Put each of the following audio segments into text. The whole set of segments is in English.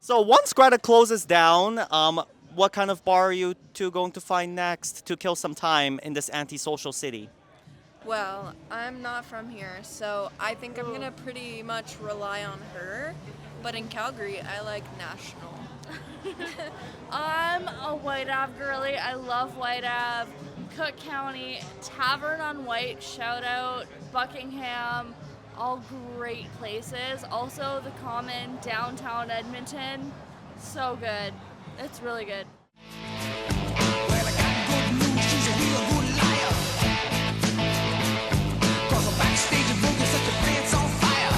So once Greta closes down, what kind of bar are you two going to find next to kill some time in this antisocial city? Well, I'm not from here, so I think I'm gonna pretty much rely on her. But in Calgary, I like National. I'm a White Ave girly. I love White Ave. Cook County, Tavern on White, shout out, Buckingham, all great places. Also, the Common, downtown Edmonton, so good. It's really good. Well, I got good news, she's a real good liar. 'Cause her backstage and boogie set the pants on fire.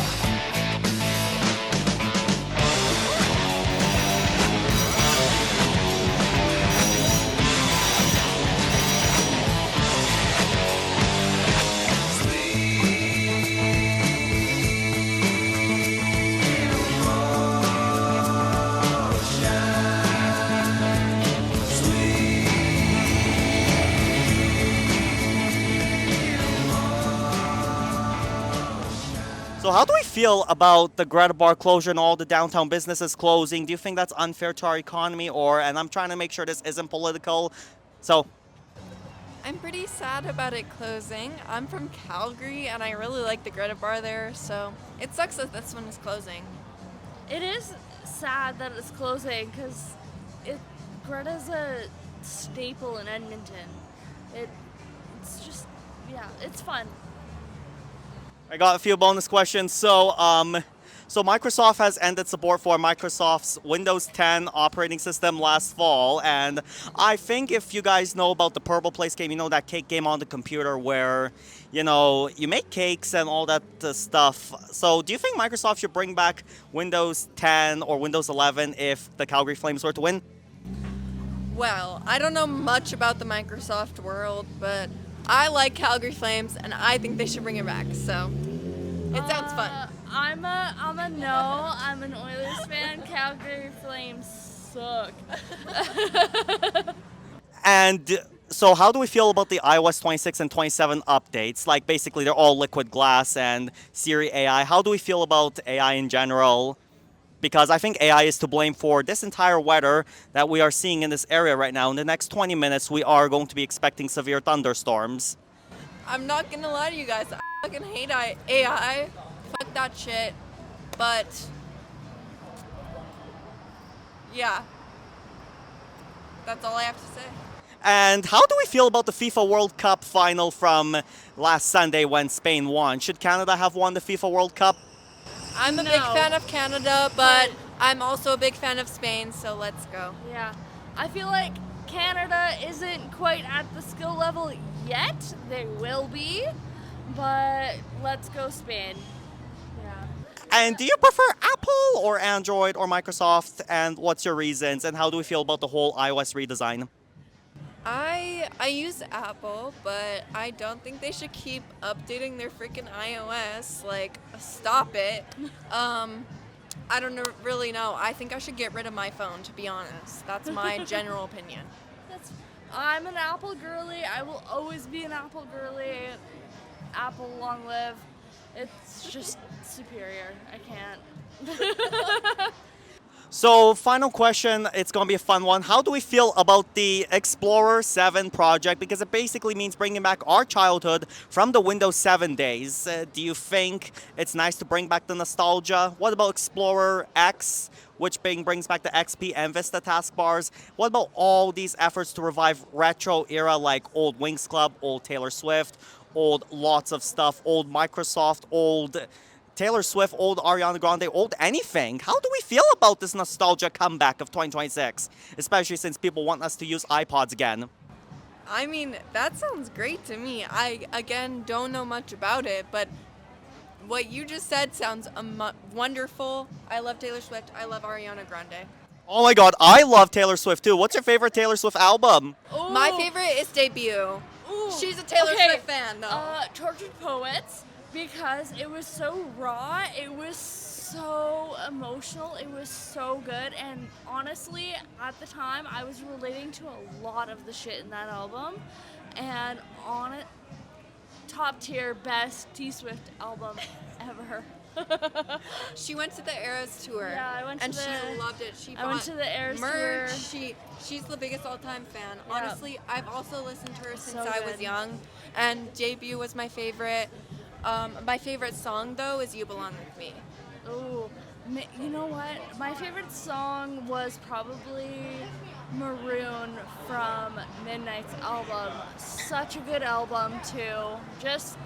So how do we feel about the Greta Bar closure and all the downtown businesses closing? Do you think that's unfair to our economy, or? And I'm trying to make sure this isn't political. So I'm pretty sad about it closing. I'm from Calgary and I really like the Greta Bar there, so it sucks that this one is closing. It is sad that it's closing because it Greta's a staple in Edmonton. It's just yeah, it's fun. I got a few bonus questions. So Microsoft has ended support for Microsoft's Windows 10 operating system last fall, and I think if you guys know about the Purple Place game, you know that cake game on the computer where, you make cakes and all that stuff. So do you think Microsoft should bring back Windows 10 or Windows 11 if the Calgary Flames were to win? Well, I don't know much about the Microsoft world, but I like Calgary Flames and I think they should bring it back, so it sounds fun. I'm a no. I'm an Oilers fan. Calgary Flames suck. And so how do we feel about the iOS 26 and 27 updates? Like basically they're all liquid glass and Siri AI. How do we feel about AI in general? Because I think AI is to blame for this entire weather that we are seeing in this area right now. In the next 20 minutes, we are going to be expecting severe thunderstorms. I'm not gonna lie to you guys, I fucking hate AI. Fuck that shit. But yeah, that's all I have to say. And how do we feel about the FIFA World Cup final from last Sunday when Spain won? Should Canada have won the FIFA World Cup? I'm a No. big fan of Canada, but I'm also a big fan of Spain, so let's go. Yeah, I feel like Canada isn't quite at the skill level yet. They will be, but let's go Spain. Yeah. And do you prefer Apple or Android or Microsoft? And what's your reasons? And how do we feel about the whole iOS redesign? I use Apple, but I don't think they should keep updating their freaking iOS. Like, stop it. I don't really know. I think I should get rid of my phone, to be honest. That's my general opinion. That's. I'm an Apple girly. I will always be an Apple girly. Apple, long live. It's just superior. I can't. So, final question. It's going to be a fun one. How do we feel about the Explorer 7 project? Because it basically means bringing back our childhood from the Windows 7 days. Do you think it's nice to bring back the nostalgia? What about Explorer X, which brings back the XP and Vista taskbars? What about all these efforts to revive retro era like old Wings Club, old Taylor Swift, old lots of stuff, old Microsoft, old Taylor Swift, old Ariana Grande, old anything? How do we feel about this nostalgia comeback of 2026? Especially since people want us to use iPods again. I mean, that sounds great to me. I, again, don't know much about it, but what you just said sounds wonderful. I love Taylor Swift. I love Ariana Grande. Oh my god, I love Taylor Swift too. What's your favorite Taylor Swift album? My favorite is Debut. Ooh, She's a Taylor okay, Swift fan, though. Tortured Poets, because it was so raw, it was so emotional, it was so good, and honestly, at the time, I was relating to a lot of the shit in that album, and on it, top tier, best T Swift album ever. She went to the Eras tour. Yeah, I went to and the- she loved it. She I went bought to the Eras merch. tour. She's the biggest all-time fan. Yeah. Honestly, I've also listened to her since So I was good. young, and Debut was my favorite. My favorite song though is "You Belong with Me." Ooh, you know what? My favorite song was probably Maroon from Midnight's album. Such a good album too. Just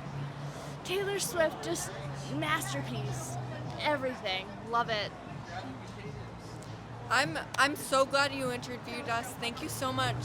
Taylor Swift, just masterpiece. Everything. Love it. I'm so glad you interviewed us. Thank you so much.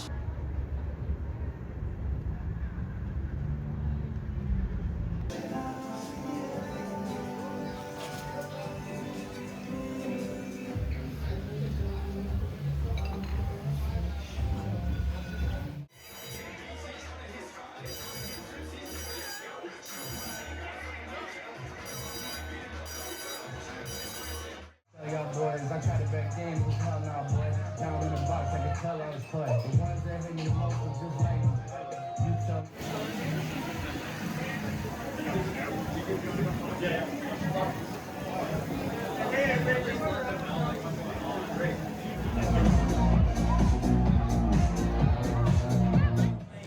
Y'all boys, I tried it back then, it was hell now, boy. Now I'm in the box, I can tell I was put. The ones that hit me the most was just like you tell me.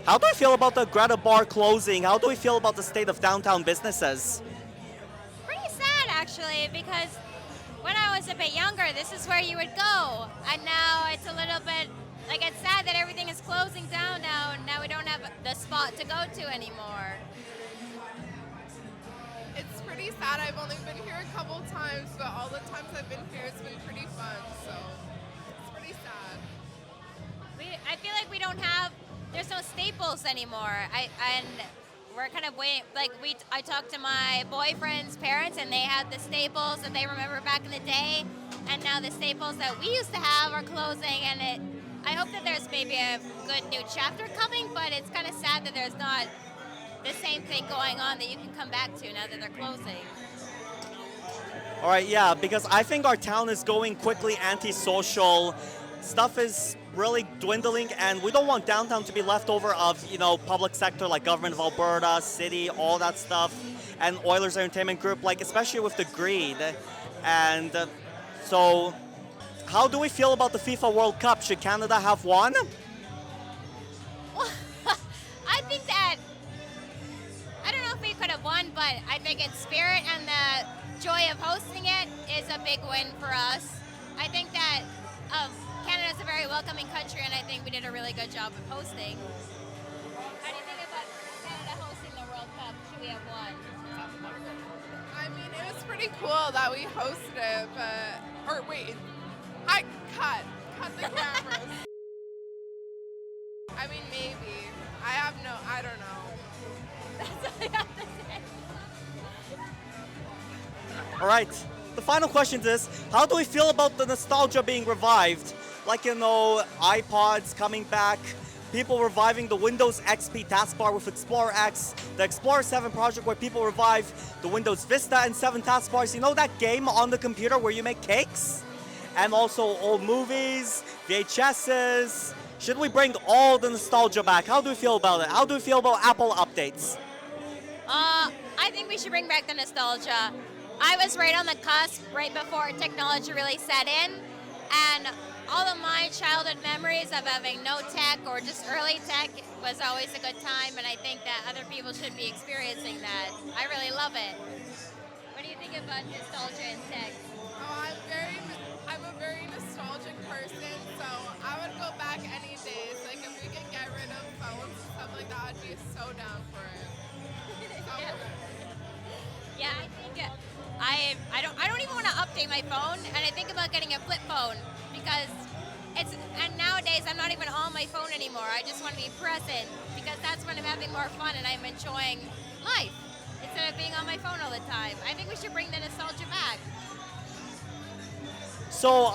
How do we feel about the Greta Bar closing? How do we feel about the state of downtown businesses? Pretty sad actually, because when I was a bit younger, this is where you would go, and now it's a little bit like it's sad that everything is closing down now, and now we don't have the spot to go to anymore. It's pretty sad. I've only been here a couple times, but all the times I've been here, it's been pretty fun. So it's pretty sad. I feel like we don't have. There's no staples anymore. And we're kind of waiting. Like I talked to my boyfriend's parents, and they had the staples that they remember back in the day, and now the staples that we used to have are closing. And I hope that there's maybe a good new chapter coming, but it's kind of sad that there's not the same thing going on that you can come back to now that they're closing. All right, yeah, because I think our town is going quickly antisocial. Stuff is really dwindling, and we don't want downtown to be left over of, public sector like Government of Alberta, city, all that stuff, and Oilers Entertainment Group, like especially with the greed. And so, how do we feel about the FIFA World Cup? Should Canada have won? Well, I think that I don't know if we could have won, but I think its spirit and the joy of hosting it is a big win for us. I think that Canada's a very welcoming country, and I think we did a really good job of hosting. How do you think about Canada hosting the World Cup? Should we have won? I mean, it was pretty cool that we hosted it, but I cut the cameras. I mean, maybe. I don't know. That's all I have to say. All right, the final question is, how do we feel about the nostalgia being revived? Like, iPods coming back, people reviving the Windows XP taskbar with Explorer X, the Explorer 7 project where people revive the Windows Vista and 7 taskbars. You know that game on the computer where you make cakes? And also old movies, VHSs. Should we bring all the nostalgia back? How do we feel about it? How do we feel about Apple updates? I think we should bring back the nostalgia. I was right on the cusp, right before technology really set in, and all of my childhood memories of having no tech or just early tech was always a good time, and I think that other people should be experiencing that. I really love it. What do you think about nostalgia and tech? Oh, I'm a very nostalgic person, so I would go back any days. Like, if we could get rid of phones and stuff like that, I'd be so down for it. Yeah, I think I don't even want to update my phone, and I think about getting a flip phone because and nowadays I'm not even on my phone anymore. I just want to be present because that's when I'm having more fun and I'm enjoying life instead of being on my phone all the time. I think we should bring the nostalgia back. So,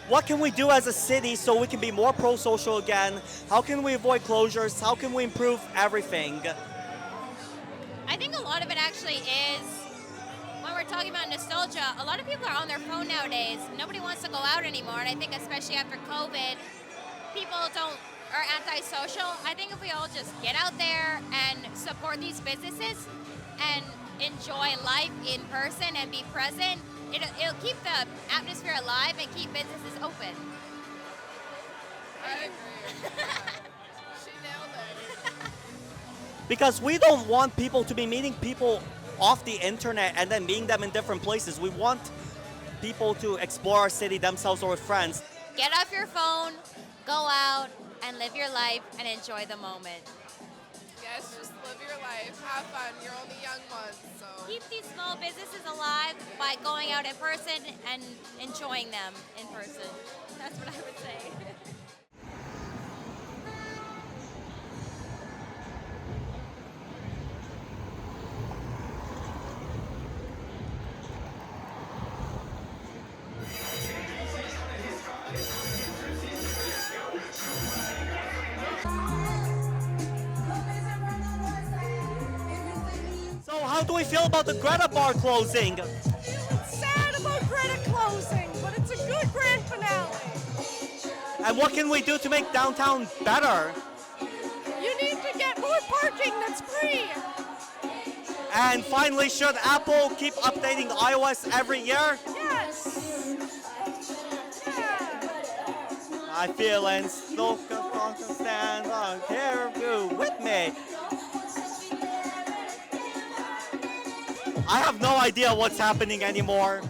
what can we do as a city so we can be more pro-social again? How can we avoid closures? How can we improve everything? I think a lot of it actually is, when we're talking about nostalgia, a lot of people are on their phone nowadays. Nobody wants to go out anymore, and I think especially after COVID, people are antisocial. I think if we all just get out there and support these businesses and enjoy life in person and be present, it'll keep the atmosphere alive and keep businesses open. I agree. She nailed it. Because we don't want people to be meeting people off the internet and then meeting them in different places. We want people to explore our city themselves or with friends. Get off your phone, go out, and live your life and enjoy the moment. Yes, just live your life. Have fun. You're only young ones, so. Keep these small businesses alive by going out in person and enjoying them in person. That's what I would say. So how do we feel about the Greta Bar closing? Sad about Greta closing, but it's a good grand finale. And what can we do to make downtown better? You need to get more parking that's free. And finally, should Apple keep updating iOS every year? Yes. Yeah. I feel and still stand on here with me. I have no idea what's happening anymore.